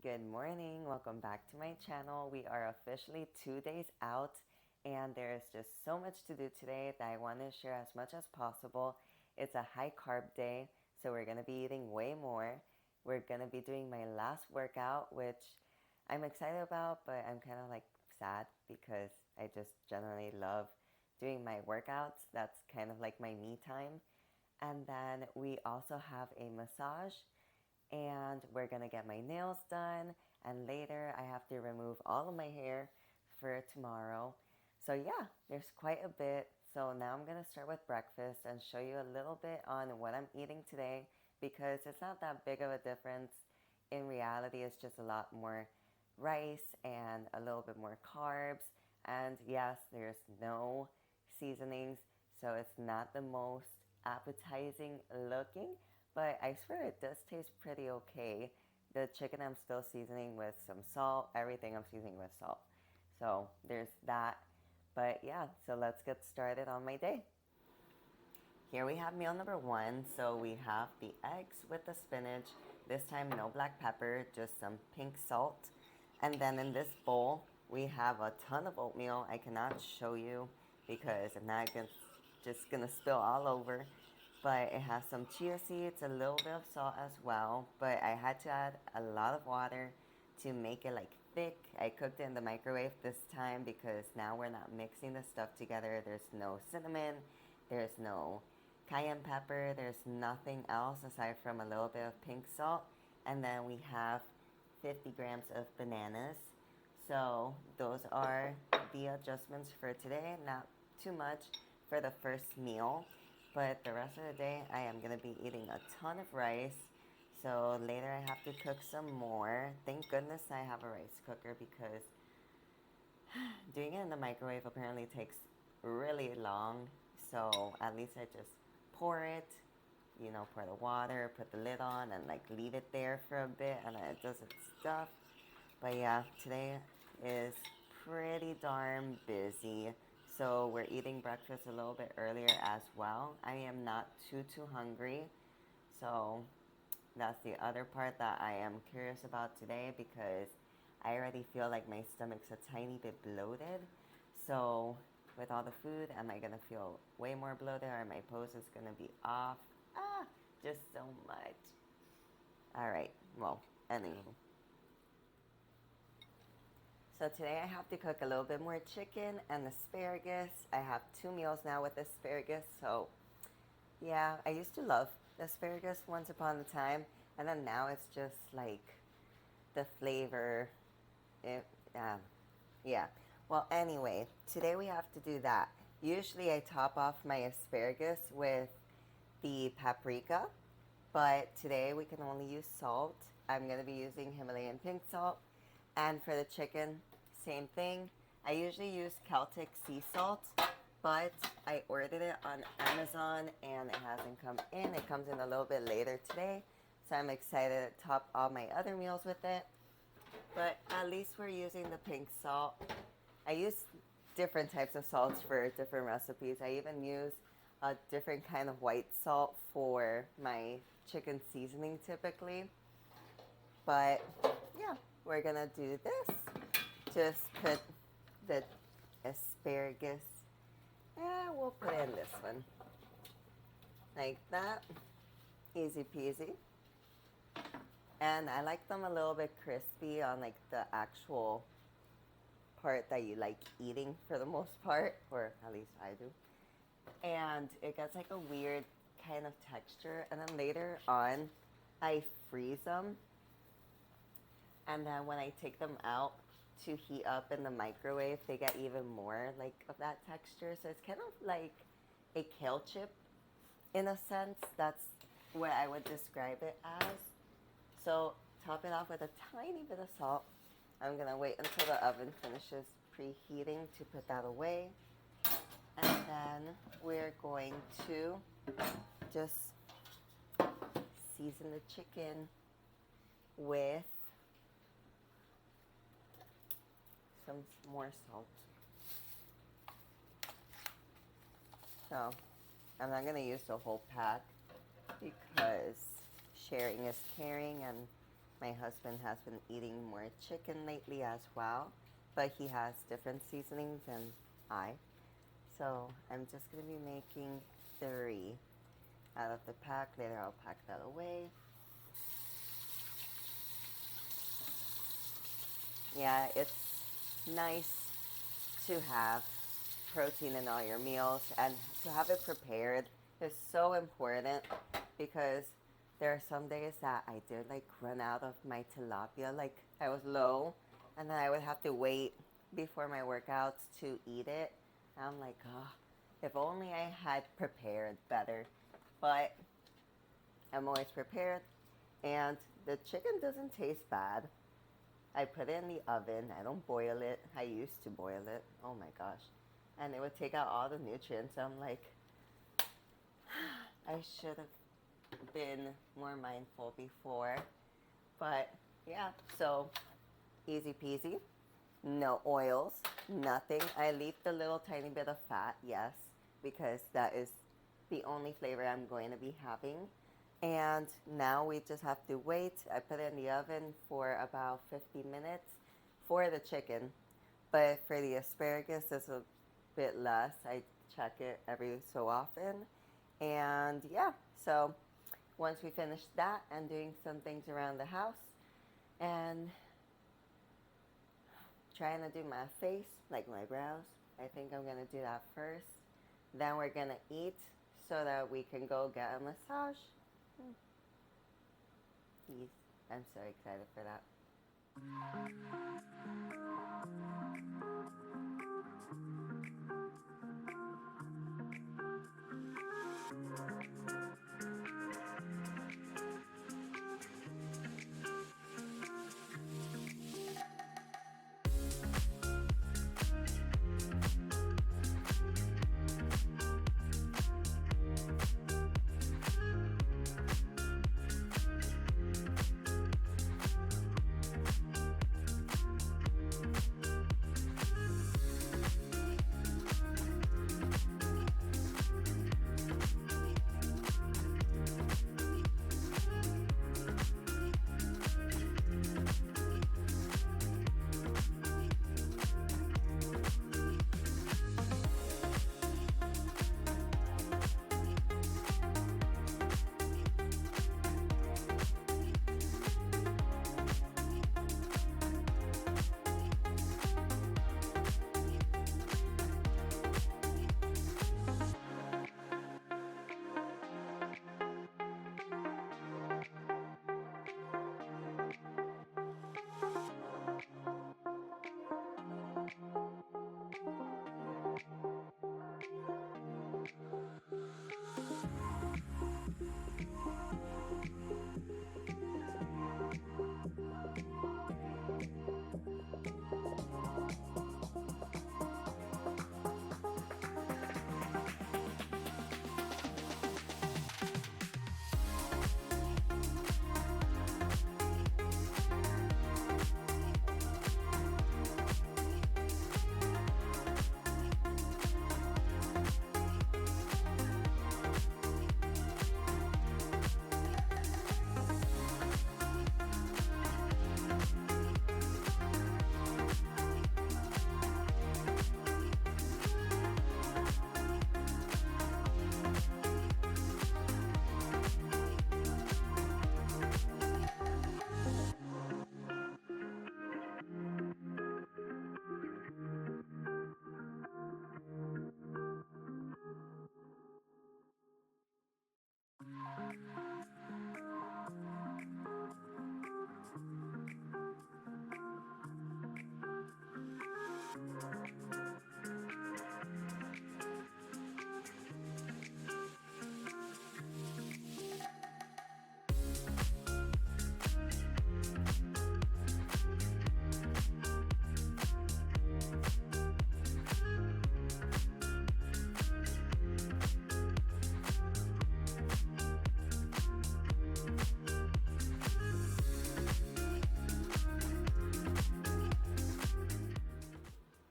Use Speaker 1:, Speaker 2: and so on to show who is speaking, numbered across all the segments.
Speaker 1: Good morning. Welcome back to my channel. We are officially 2 days out and there is just so much to do today that I want to share as much as possible. It's a high carb day, so we're going to be eating way more. We're going to be doing my last workout, which I'm excited about, but I'm kind of like sad because I just generally love doing my workouts. That's kind of like my me time. And then we also have a massage and we're gonna get my nails done, and later I have to remove all of my hair for tomorrow. So yeah, there's quite a bit. So now I'm gonna start with breakfast and show you a little bit on what I'm eating today, because it's not that big of a difference. In reality, it's just a lot more rice and a little bit more carbs, and yes, there's no seasonings, so it's not the most appetizing looking, but I swear it does taste pretty okay. The chicken I'm still seasoning with some salt. Everything I'm seasoning with salt. So there's that. But yeah, so let's get started on my day. Here we have meal number one. So we have the eggs with the spinach. This time no black pepper, just some pink salt. And then in this bowl, we have a ton of oatmeal. I cannot show you because I'm not just gonna spill all over. But it has some chia seeds, a little bit of salt as well. But I had to add a lot of water to make it like thick. I cooked it in the microwave this time because now we're not mixing the stuff together. There's no cinnamon, there's no cayenne pepper, there's nothing else aside from a little bit of pink salt. And then we have 50 grams of bananas. So those are the adjustments for today. Not too much for the first meal, but the rest of the day I am going to be eating a ton of rice. So later I have to cook some more. Thank goodness I have a rice cooker because doing it in the microwave apparently takes really long. So at least I just pour it, pour the water, put the lid on, and like leave it there for a bit, and it does its stuff. But yeah, today is pretty darn busy. So we're eating breakfast a little bit earlier as well. I am not too hungry. So that's the other part that I am curious about today, because I already feel like my stomach's a tiny bit bloated. So with all the food, am I gonna feel way more bloated, or my pose is gonna be off? Just so much. All right, well, anyway. So today I have to cook a little bit more chicken and asparagus. I have 2 meals now with asparagus. So yeah, I used to love asparagus once upon a time, and then now it's just like the flavor. It, yeah. Well, anyway, today we have to do that. Usually I top off my asparagus with the paprika, but today we can only use salt. I'm going to be using Himalayan pink salt. And for the chicken, same thing. I usually use Celtic sea salt, but I ordered it on Amazon and it hasn't come in. It comes in a little bit later today. So I'm excited to top all my other meals with it. But at least we're using the pink salt. I use different types of salts for different recipes. I even use a different kind of white salt for my chicken seasoning typically. But yeah, we're gonna do this. Just put the asparagus. Yeah, we'll put in this one. Like that. Easy peasy. And I like them a little bit crispy on like the actual part that you like eating for the most part, or at least I do. And it gets like a weird kind of texture. And then later on, I freeze them. And then when I take them out to heat up in the microwave, they get even more like of that texture. So it's kind of like a kale chip in a sense. That's what I would describe it as. So top it off with a tiny bit of salt. I'm gonna wait until the oven finishes preheating to put that away. And then we're going to just season the chicken with some more salt. So I'm not gonna use the whole pack because sharing is caring, and My husband has been eating more chicken lately as well, but he has different seasonings than I. So I'm just going to be making 3 out of the pack. Later I'll pack that away. Yeah, it's nice to have protein in all your meals, and to have it prepared is so important, because there are some days that I did like run out of my tilapia. Like I was low, and then I would have to wait before my workouts to eat it. And I'm like, oh, if only I had prepared better. But I'm always prepared, and the chicken doesn't taste bad. I put it in the oven. I don't boil it. I used to boil it. Oh my gosh. And it would take out all the nutrients. I'm like, I should have been more mindful before. But yeah, so easy peasy. No oils, nothing. I leave the little tiny bit of fat, yes, because that is the only flavor I'm going to be having. And now we just have to wait. I put it in the oven for about 50 minutes for the chicken. But for the asparagus, it's a bit less. I check it every so often. And yeah, so once we finish that, I'm doing some things around the house and trying to do my face, like my brows. I think I'm going to do that first. Then we're going to eat so that we can go get a massage. Please. I'm so excited for that.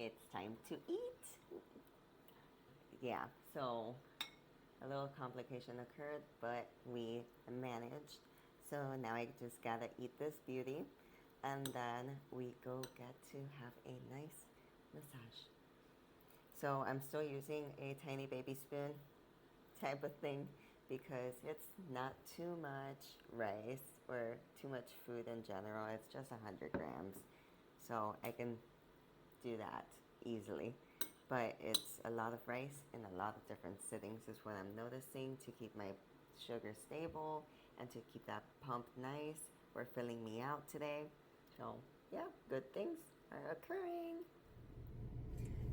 Speaker 1: It's time to eat. Yeah, so a little complication occurred, but we managed. So now I just gotta eat this beauty, and then we go get to have a nice massage. So I'm still using a tiny baby spoon type of thing because it's not too much rice or too much food in general. It's just 100 grams. So I can do that easily. But it's a lot of rice in a lot of different sittings is what I'm noticing to keep my sugar stable and to keep that pump nice. We're filling me out today. So yeah, good things are occurring.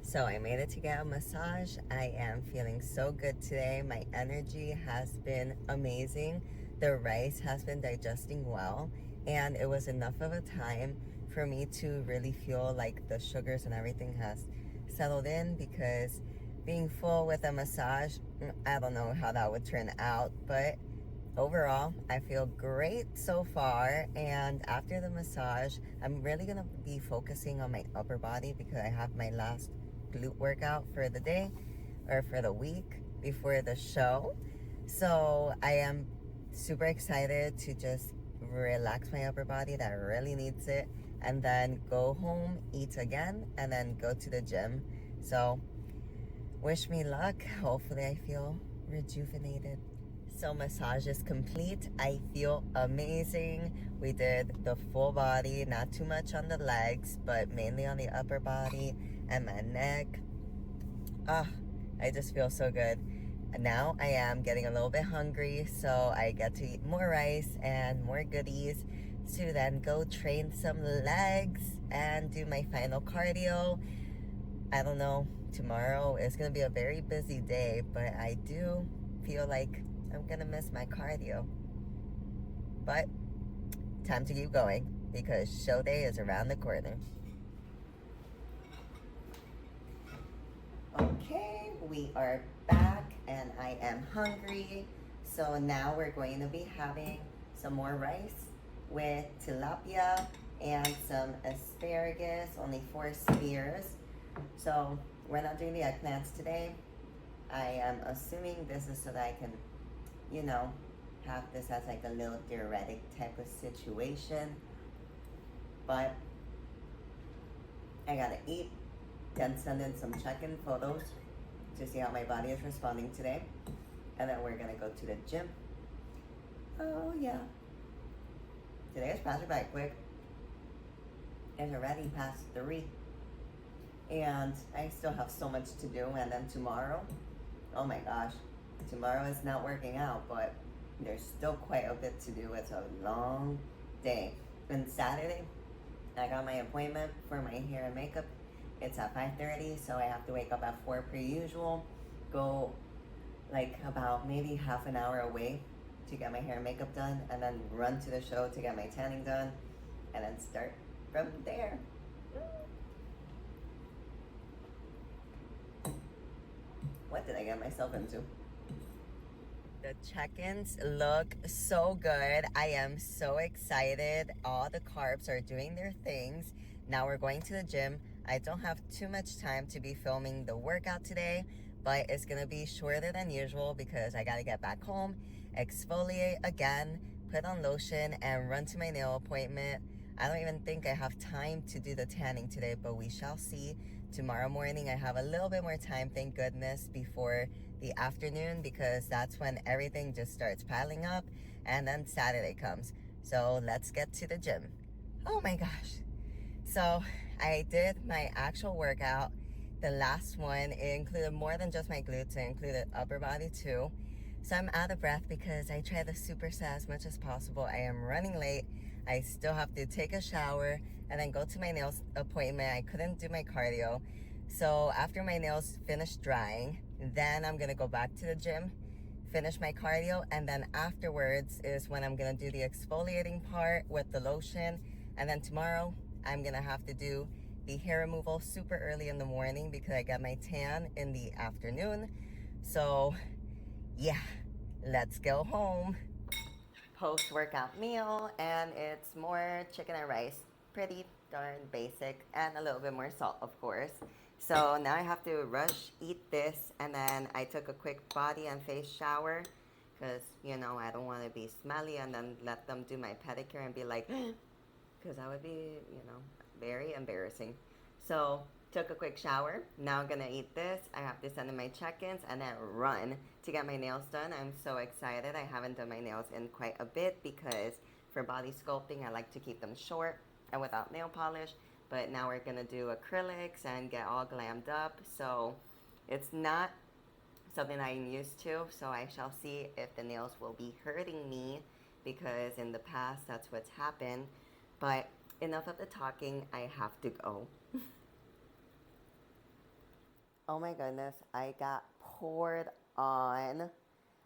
Speaker 1: So I made it to get a massage. I am feeling so good today. My energy has been amazing. The rice has been digesting well, and it was enough of a time for me to really feel like the sugars and everything has settled in, because being full with a massage, I don't know how that would turn out, but overall, I feel great so far. And after the massage, I'm really gonna be focusing on my upper body because I have my last glute workout for the day or for the week before the show. So I am super excited to just relax my upper body that really needs it, and then go home, eat again, and then go to the gym. So wish me luck. Hopefully I feel rejuvenated. So massage is complete. I feel amazing. We did the full body, not too much on the legs, but mainly on the upper body and my neck. I just feel so good. Now I am getting a little bit hungry, so I get to eat more rice and more goodies to then go train some legs and do my final cardio. I don't know, tomorrow is gonna be a very busy day, but I do feel like I'm gonna miss my cardio. But time to keep going because show day is around the corner. Okay, we are back and I am hungry. So now we're going to be having some more rice with tilapia and some asparagus, only 4 spears. So we're not doing the eggplants today. I am assuming this is so that I can, you know, have this as like a little diuretic type of situation. But I gotta eat, then send in some check-in photos to see how my body is responding today. And then we're gonna go to the gym. Oh yeah. Today is passing by quick. It's already past 3. And I still have so much to do. And then tomorrow, oh my gosh, tomorrow is not working out, but there's still quite a bit to do. It's a long day. And Saturday, I got my appointment for my hair and makeup. It's at 5:30, so I have to wake up at 4 per usual, go like about maybe half an hour away to get my hair and makeup done, and then run to the show to get my tanning done, and then start from there. What did I get myself into? The check-ins look so good. I am so excited. All the carbs are doing their things. Now we're going to the gym. I don't have too much time to be filming the workout today, but it's gonna be shorter than usual because I gotta get back home, exfoliate again, put on lotion, and run to my nail appointment. I don't even think I have time to do the tanning today, but we shall see. Tomorrow morning I have a little bit more time, thank goodness, before the afternoon, because that's when everything just starts piling up, and then Saturday comes. So let's get to the gym. Oh my gosh. So I did my actual workout. The last one, it included more than just my glutes, it included upper body too. So I'm out of breath because I try to superset as much as possible. I am running late. I still have to take a shower and then go to my nails appointment. I couldn't do my cardio. So after my nails finish drying, then I'm gonna go back to the gym, finish my cardio, and then afterwards is when I'm gonna do the exfoliating part with the lotion. And then tomorrow, I'm gonna have to do the hair removal super early in the morning because I got my tan in the afternoon. So yeah, let's go home. Post-workout meal, and it's more chicken and rice. Pretty darn basic, and a little bit more salt, of course. So now I have to rush eat this, and then I took a quick body and face shower because, you know, I don't want to be smelly and then let them do my pedicure and be like, because that would be, you know, very embarrassing. So, took a quick shower. Now I'm gonna eat this. I have to send in my check-ins and then run to get my nails done. I'm so excited. I haven't done my nails in quite a bit because for body sculpting, I like to keep them short and without nail polish. But now we're gonna do acrylics and get all glammed up. So it's not something I'm used to. So I shall see if the nails will be hurting me because in the past that's what's happened. But enough of the talking. I have to go. Oh my goodness, I got poured on.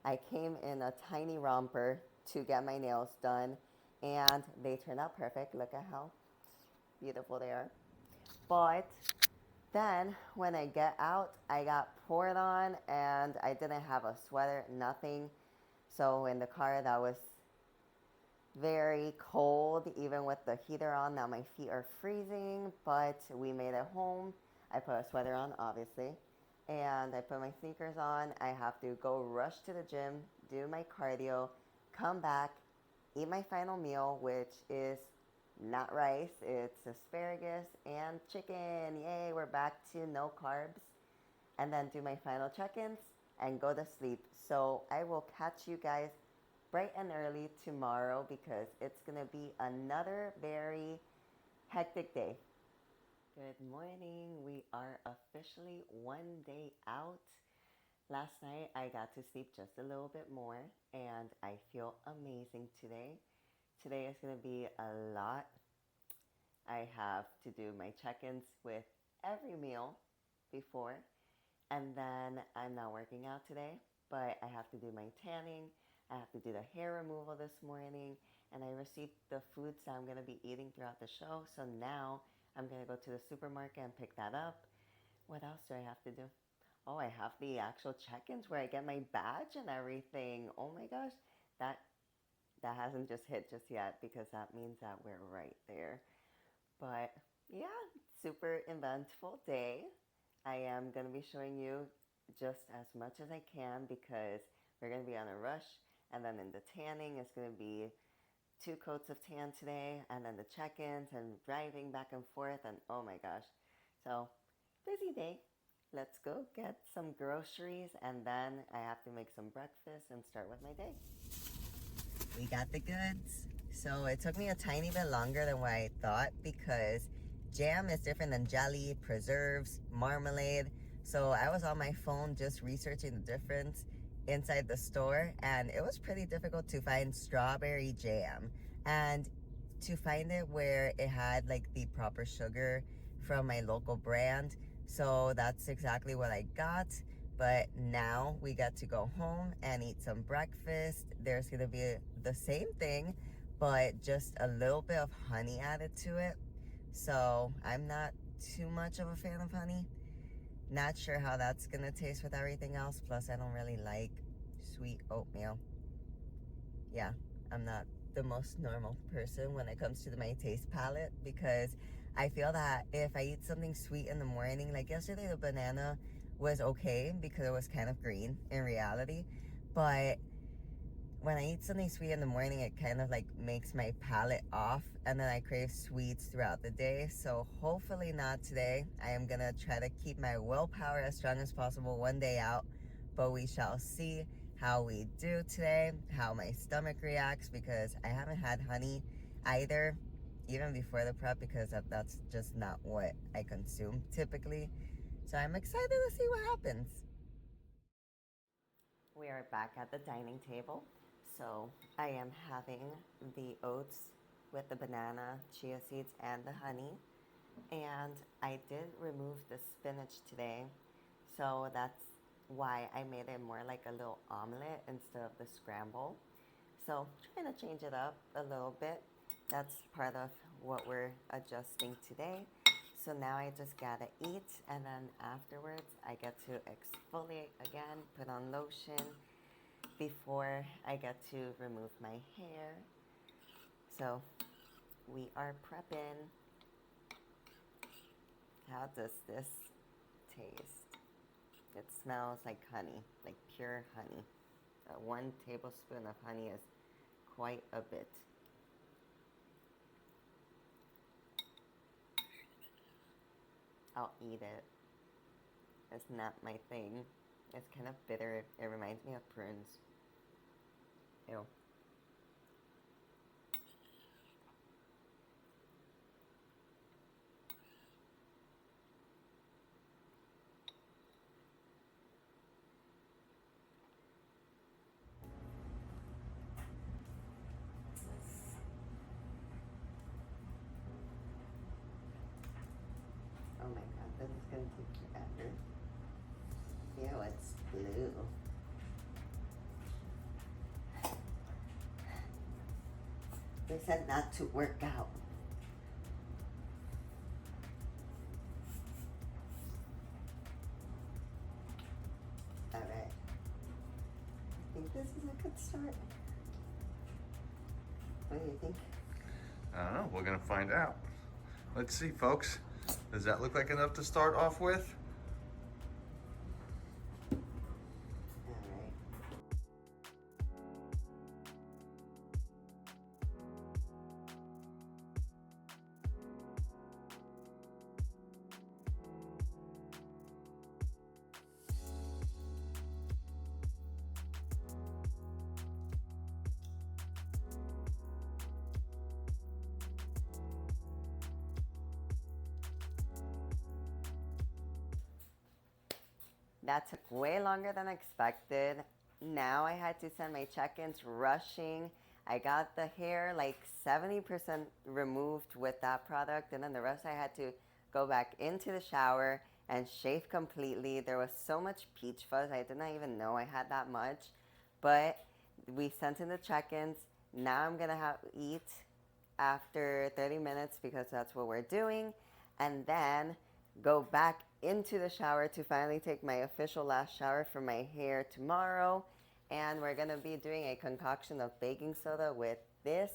Speaker 1: I came in a tiny romper to get my nails done, and they turned out perfect. Look at how beautiful they are. But then when I get out, I got poured on, and I didn't have a sweater, nothing. So in the car, that was very cold, even with the heater on. Now my feet are freezing, but we made it home. I put a sweater on, obviously, and I put my sneakers on. I have to go rush to the gym, do my cardio, come back, eat my final meal, which is not rice, it's asparagus and chicken. Yay, we're back to no carbs. And then do my final check-ins and go to sleep. So I will catch you guys bright and early tomorrow because it's going to be another very hectic day. Good morning. We are officially one day out. Last night I got to sleep just a little bit more and I feel amazing today. Today is going to be a lot. I have to do my check-ins with every meal before, and then I'm not working out today, but I have to do my tanning. I have to do the hair removal this morning, and I received the foods that I'm going to be eating throughout the show. So now I'm going to go to the supermarket and pick that up. What else do I have to do? Oh, I have the actual check-ins where I get my badge and everything. Oh my gosh, that that hasn't just hit just yet because that means that we're right there. But yeah, super eventful day. I am going to be showing you just as much as I can because we're going to be on a rush. And then in the tanning, it's going to be 2 coats of tan today. And then the check-ins and driving back and forth. And oh my gosh. So busy day. Let's go get some groceries. And then I have to make some breakfast and start with my day. We got the goods. So it took me a tiny bit longer than what I thought because jam is different than jelly, preserves, marmalade. So I was on my phone just researching the difference inside the store, and it was pretty difficult to find strawberry jam and to find it where it had like the proper sugar from my local brand. So that's exactly what I got. But now we got to go home and eat some breakfast. There's gonna be the same thing, but just a little bit of honey added to it. So I'm not too much of a fan of honey. Not sure how that's gonna taste with everything else. Plus I don't really like sweet oatmeal. Yeah, I'm not the most normal person when it comes to my taste palette because I feel that if I eat something sweet in the morning, like yesterday the banana was okay because it was kind of green in reality, but when I eat something sweet in the morning, it kind of like makes my palate off and then I crave sweets throughout the day. So hopefully not today. I am gonna try to keep my willpower as strong as possible one day out, but we shall see how we do today, how my stomach reacts because I haven't had honey either, even before the prep because that's just not what I consume typically. So I'm excited to see what happens. We are back at the dining table. So I am having the oats with the banana, chia seeds, and the honey. And I did remove the spinach today. So that's why I made it more like a little omelet instead of the scramble. So trying to change it up a little bit. That's part of what we're adjusting today. So now I just gotta eat, and then afterwards I get to exfoliate again, put on lotion before I get to remove my hair. So we are prepping. How does this taste? It smells like honey, like pure honey. 1 tablespoon of honey is quite a bit. I'll eat it. It's not my thing. It's kind of bitter. It reminds me of prunes. Ew. Oh my god, this is gonna take forever. Ew, it's blue. They said not to work out. Alright. I think this is a good start. What do you think?
Speaker 2: I don't know. We're going to find out. Let's see, folks. Does that look like enough to start off with?
Speaker 1: That took way longer than expected. Now I had to send my check-ins rushing. I got the hair like 70% removed with that product, and then the rest I had to go back into the shower and shave completely. There was so much peach fuzz. I did not even know I had that much. But we sent in the check-ins. Now I'm going to eat after 30 minutes because that's what we're doing. And then go back into the shower to finally take my official last shower for my hair tomorrow. And we're going to be doing a concoction of baking soda with this.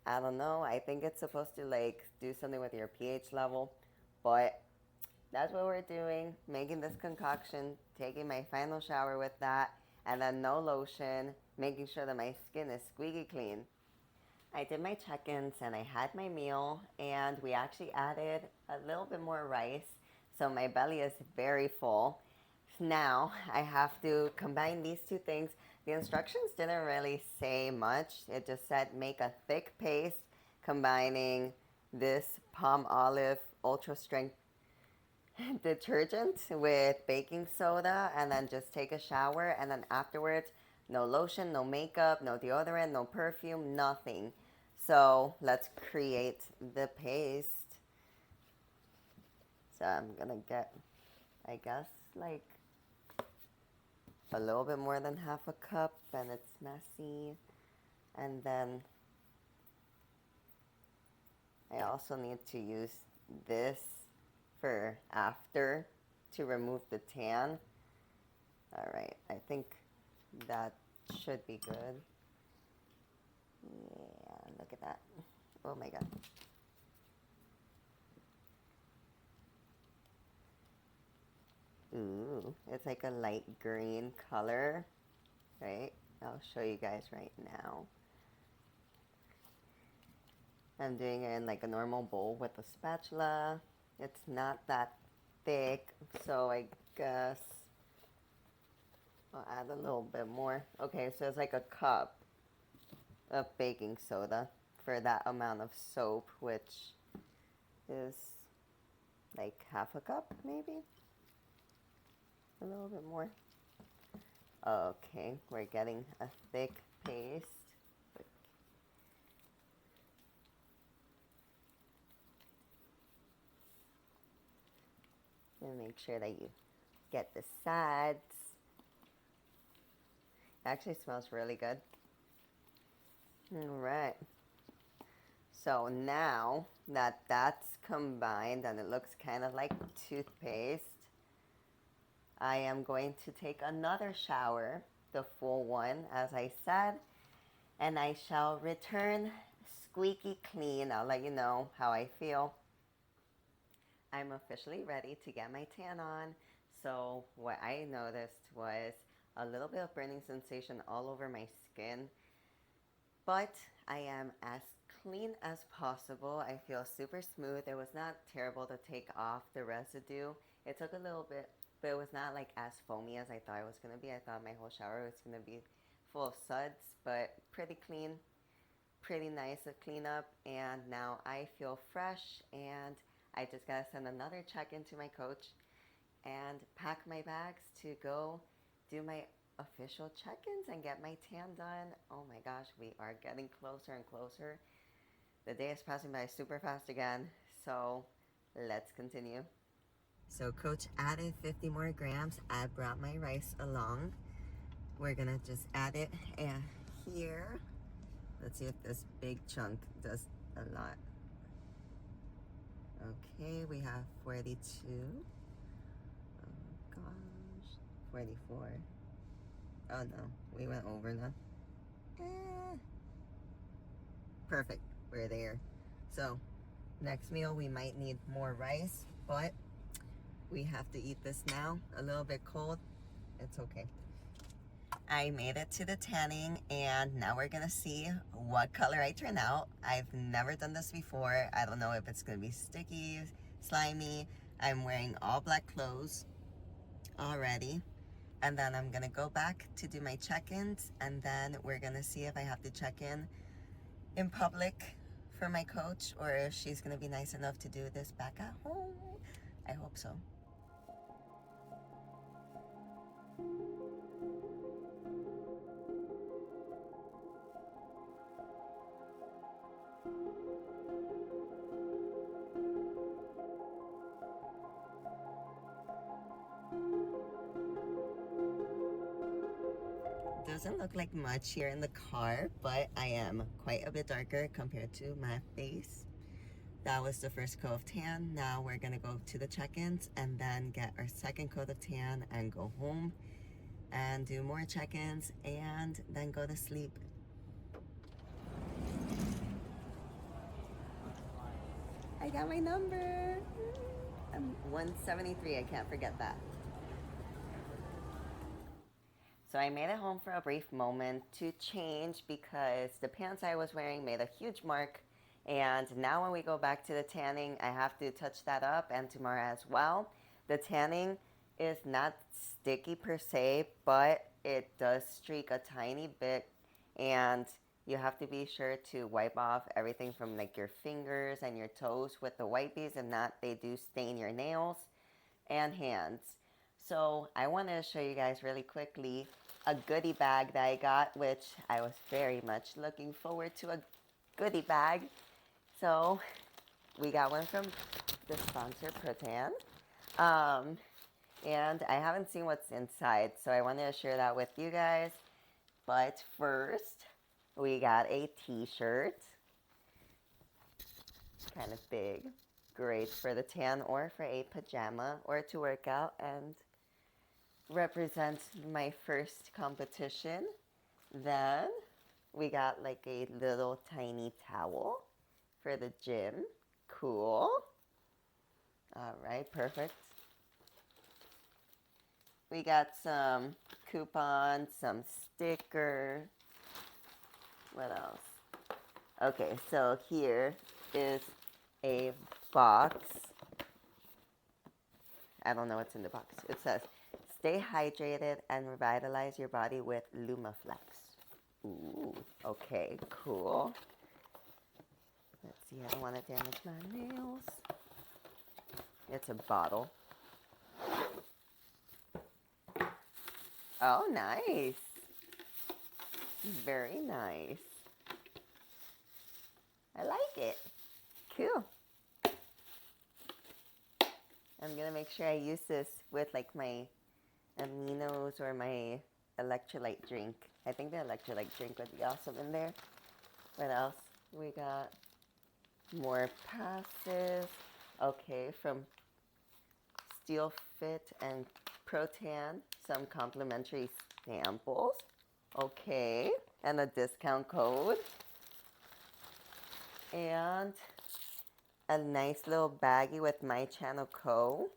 Speaker 1: I don't know. I think it's supposed to like do something with your pH level. But that's what we're doing. Making this concoction, taking my final shower with that. And then no lotion. Making sure that my skin is squeaky clean. I did my check-ins and I had my meal, and we actually added a little bit more rice, so my belly is very full. Now I have to combine these two things. The instructions didn't really say much. It just said make a thick paste combining this palm olive ultra strength detergent with baking soda, and then just take a shower, and then afterwards no lotion, no makeup, no deodorant, no perfume, nothing. So let's create the paste. So I'm gonna get, I guess, like a little bit more than half a cup, and it's messy. And then I also need to use this for after to remove the tan. All right, I think that should be good. Yeah, look at that. Oh my god. Ooh, it's like a light green color, right? I'll show you guys right now. I'm doing it in like a normal bowl with a spatula. It's not that thick, so I guess I'll add a little bit more. Okay, so it's like a cup of baking soda for that amount of soap, which is like half a cup, maybe? A little bit more. Okay, we're getting a thick paste. And make sure that you get the sides. Actually smells really good. All right. So now that that's combined and it looks kind of like toothpaste, I am going to take another shower, the full one, as I said, and I shall return squeaky clean. I'll let you know how I feel. I'm officially ready to get my tan on. So what I noticed was a little bit of burning sensation all over my skin, but I am as clean as possible. I feel super smooth. It was not terrible to take off the residue. It took a little bit, but it was not like as foamy as I thought it was going to be. I thought my whole shower was going to be full of suds, but pretty clean, pretty nice to clean up. And now I feel fresh, and I just got to send another check-in to my coach and pack my bags to go do my official check-ins and get my tan done. Oh my gosh, we are getting closer and closer. The day is passing by super fast again, so let's continue. So coach added 50 more grams. I brought my rice along. We're gonna just add it here. Let's see if this big chunk does a lot. Okay, we have 42. Oh gosh, 44. Oh no, we went over now. Perfect, we're there. So next meal we might need more rice, but we have to eat this now. A little bit cold, it's okay. I made it to the tanning, and now we're gonna see what color I turn out. I've never done this before. I don't know if it's gonna be sticky, slimy. I'm wearing all black clothes already. And then I'm gonna go back to do my check-ins, and then we're gonna see if I have to check in public for my coach, or if she's gonna be nice enough to do this back at home. I hope so. Doesn't look like much here in the car, but I am quite a bit darker compared to my face. That was the first coat of tan. Now we're gonna go to the check-ins and then get our second coat of tan and go home and do more check-ins and then go to sleep. I got my number. I'm 173, I can't forget that. So I made it home for a brief moment to change because the pants I was wearing made a huge mark. And now when we go back to the tanning, I have to touch that up, and tomorrow as well. The tanning is not sticky per se, but it does streak a tiny bit, and you have to be sure to wipe off everything from like your fingers and your toes with the wipies. If not, they do stain your nails and hands. So I wanted to show you guys really quickly a goodie bag that I got, which I was very much looking forward to a goodie bag. So we got one from the sponsor Protan. And I haven't seen what's inside, so I wanted to share that with you guys. But first, we got a t-shirt. Kind of big. Great for the tan or for a pajama or to work out and represent my first competition. Then we got like a little tiny towel for the gym. Cool. All right, perfect. We got some coupons, some sticker. What else? Okay, so here is a box. I don't know what's in the box. It says, stay hydrated and revitalize your body with Lumaflex. Ooh, okay, cool. Let's see, I don't want to damage my nails. It's a bottle. Oh, nice. Very nice. I like it. Cool. I'm going to make sure I use this with like my aminos or my electrolyte drink. I think the electrolyte drink would be awesome in there. What else? We got more passes. Okay, from Steel Fit and Protan, some complimentary samples. Okay, and a discount code. And a nice little baggie with My Channel Co.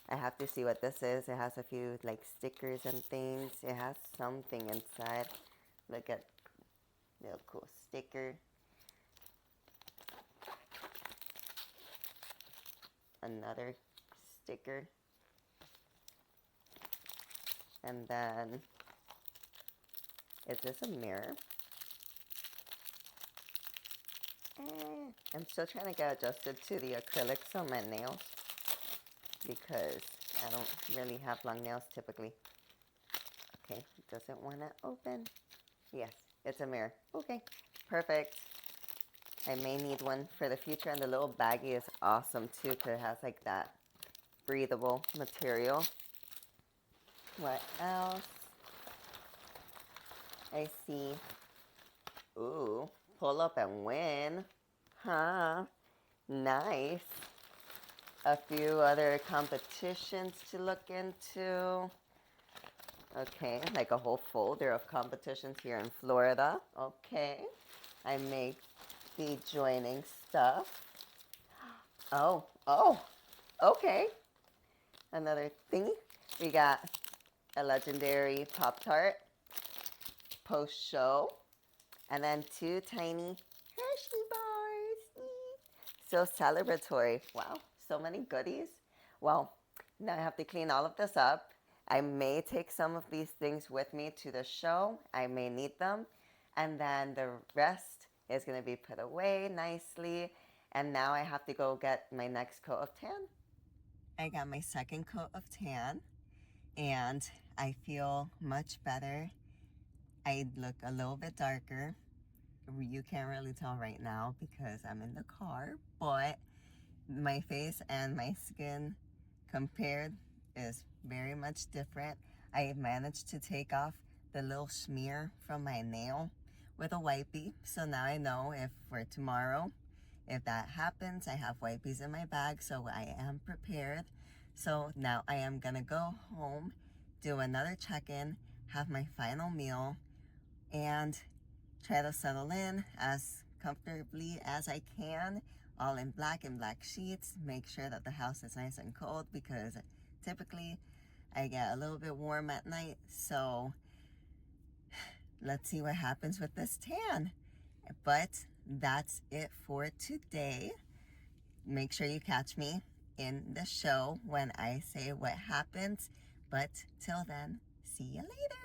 Speaker 1: I have to see what this is. It has a few like stickers and things. It has something inside. Look at little cool sticker. Another sticker. And then, is this a mirror? I'm still trying to get adjusted to the acrylics on my nails because I don't really have long nails typically. Okay, doesn't want to open. Yes, it's a mirror. Okay, perfect. I may need one for the future, and the little baggie is awesome too because it has like that breathable material. What else? I see. Ooh, pull up and win. Huh? Nice. A few other competitions to look into. Okay, like a whole folder of competitions here in Florida. Okay. I may be joining stuff. Oh, okay. Another thingy. We got a legendary Pop-Tart post-show. And then 2 tiny Hershey bars. So celebratory. Wow, so many goodies. Well, now I have to clean all of this up. I may take some of these things with me to the show. I may need them. And then the rest is going to be put away nicely. And now I have to go get my next coat of tan. I got my second coat of tan. And I feel much better. I look a little bit darker. You can't really tell right now because I'm in the car, but my face and my skin compared is very much different. I managed to take off the little smear from my nail with a wipey, so now I know if for tomorrow, if that happens, I have wipies in my bag, so I am prepared. So now I am gonna go home, do another check-in, have my final meal, and try to settle in as comfortably as I can, all in black and black sheets. Make sure that the house is nice and cold because typically I get a little bit warm at night. So let's see what happens with this tan. But that's it for today. Make sure you catch me in the show when I say what happens. But till then, see you later.